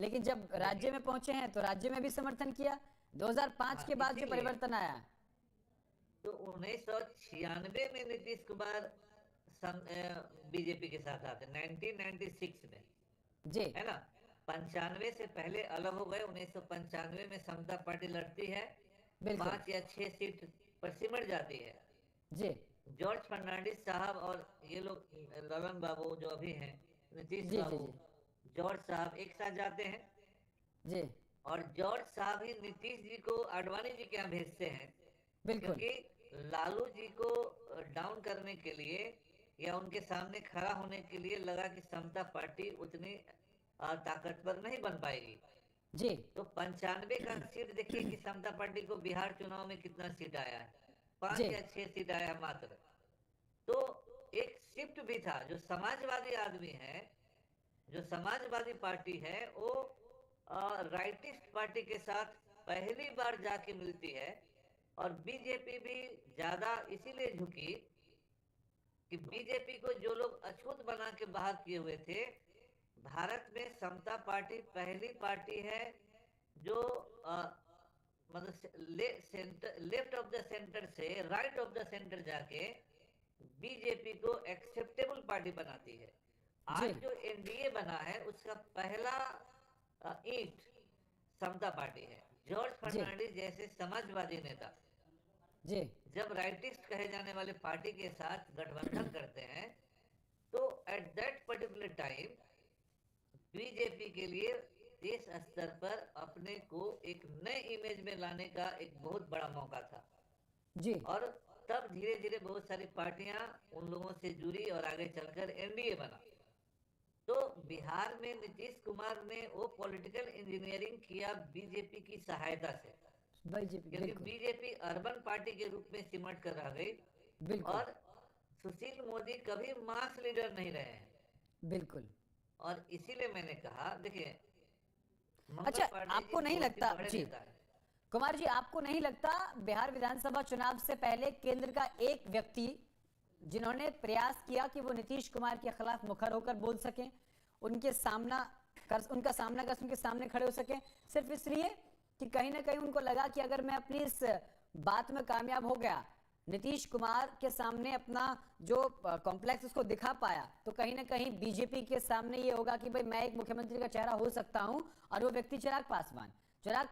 लेकिन जब राज्य में पहुंचे हैं तो राज्य में भी समर्थन किया। 2005 के बाद जो परिवर्तन आया, तो 1996 में नीतीश कुमार बीजेपी के साथ आते, 1996 में, जी है ना। 95 से पहले अलग हो गए। 1995 में समता पार्टी लड़ती है, बिल्कुल 5 या 6 सीट पर सिमट जाती है। जी जॉर्ज फर्नांडिस साहब और ये लोग, ललन बाबू जो अभी हैं, नीतीश जी जी बाबू, जी जॉर्ज साहब एक साथ जाते हैं। जी और जॉर्ज साहब ही नीतीश जी को आडवाणी जी के यहाँ भेजते हैं, बिल्कुल क्योंकि लालू जी को डाउन करने के लिए या उनके सामने खड़ा होने के लिए लगा कि समता पार्टी उतनी ताकतवर नहीं बन पाएगी। जी तो 95 का सीट देखिए कि समता पार्टी को बिहार चुनाव में कितना सीट आया है, जी 5 या 6 सीट आया है मात्र। तो एक शिफ्ट भी था। जो समाजवादी आदमी है, जो समाजवादी पार्टी है, वो राइटिस्ट पार्टी के साथ पहली बार जाके मिलती है। और बीजेपी भी ज्यादा इसीलिए झुकी कि बीजेपी को जो लोग अछूत बना के बाहर किए हुए थे, भारत में समता पार्टी पहली पार्टी है जो मतलब लेफ्ट ऑफ द सेंटर से राइट ऑफ द सेंटर जाके बीजेपी को एक्सेप्टेबल पार्टी बनाती है। जी आज जो एनडीए बना है उसका पहला ईंट समता पार्टी है। जॉर्ज जी फर्नांडिस जैसे समाजवादी नेता जी जब राइटिस्ट कहे जाने वाले पार्टी के साथ गठबंधन करते हैं, तो at that particular time BJP के लिए देश स्तर पर अपने को एक नए इमेज में लाने का एक बहुत बड़ा मौका था। जी और तब धीरे धीरे बहुत सारी पार्टियां उन लोगों से जुड़ी और आगे चलकर एनडीए बना। तो बिहार में नीतीश कुमार ने वो पॉलिटिकल इंजीनियरिंग किया बीजेपी की सहायता से, बीजेपी क्योंकि बिल्कुल बीजेपी अर्बन पार्टी के रूप में सिमट कर रह गई। बिल्कुल और सुशील मोदी कभी मास लीडर नहीं रहे हैं। बिल्कुल। और इसीलिए मैंने कहा, देखिए, अच्छा, मंगल पांडे जी आपको नहीं बहुत ही लगता बड़े जी नेता है। कुमार जी, आपको नहीं लगता बिहार विधानसभा चुनाव से पहले केंद्र का एक व्यक्ति जिन्होंने प्रयास किया कि वो नीतीश कुमार के खिलाफ मुखर होकर बोल सकें, उनका सामना कर उनके सामने खड़े हो सकें, सिर्फ इसलिए कि कहीं ना कहीं उनको लगा कि अगर मैं अपनी इस बात में कामयाब हो गया, नीतीश कुमार के सामने अपना जो कॉम्प्लेक्स उसको दिखा पाया, तो कहीं ना कहीं बीजेपी के सामने ये होगा कि भाई मैं एक मुख्यमंत्री का चेहरा हो सकता हूं। और वो व्यक्ति चिराग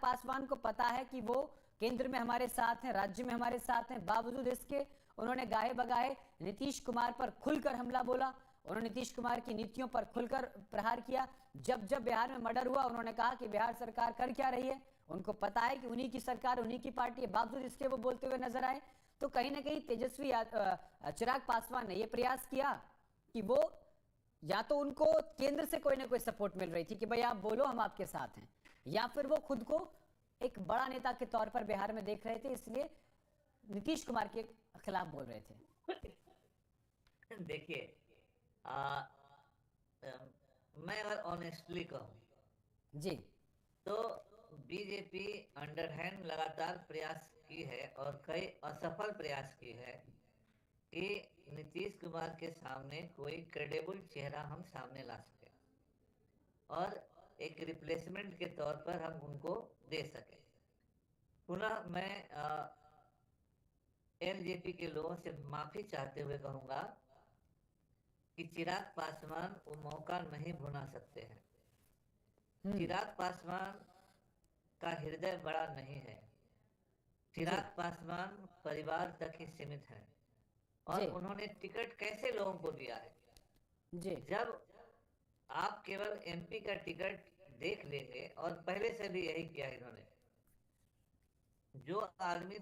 पासवान को पता है कि वो केंद्र में हमारे साथ हैं, राज्य में हमारे साथ हैं, बावजूद इसके उन्होंने गाहे बगाहे नीतीश कुमार पर खुलकर हमला बोला। उन्होंने नीतीश कुमार की नीतियों पर खुलकर प्रहार किया। जब जब बिहार में मर्डर हुआ, उन्होंने कहा कि बिहार सरकार कर क्या रही है, उनको पता है कि उन्हीं की सरकार, उन्हीं की पार्टी है, बावजूद इसके वो बोलते हुए नजर आए। तो कहीं ना कहीं चिराग पासवान ने यह प्रयास किया कि वो या तो उनको केंद्र से कोई ना कोई सपोर्ट मिल रही थी कि भाई आप बोलो, हम आपके साथ हैं, या फिर वो खुद को एक बड़ा नेता के तौर पर बिहार में देख रहे थे, इसलिए नीतीश कुमार के खिलाफ बोल रहे थे। देखिए, मैं अगर ऑनेस्टली कहूं जी तो बीजेपी अंडरहैंड लगातार प्रयास की है और कई असफल प्रयास की है कि नीतीश कुमार के सामने कोई क्रेडिबल चेहरा हम सामने ला सके और एक रिप्लेसमेंट के तौर पर हम उनको दे सके। पुनः मैं एलजेपी के लोगों से माफी चाहते हुए कहूंगा कि चिराग पासवान वो मौका नहीं भुना सकते हैं। चिराग पासवान का हृदय बड़ा नहीं है। चिराग पासवान परिवार तक ही सीमित है। और उन्होंने टिकट कैसे लोगों को दिया है जी जब आप केवल एमपी का टिकट देख लेंगे, और पहले से भी यही किया इन्होंने, जो आदमी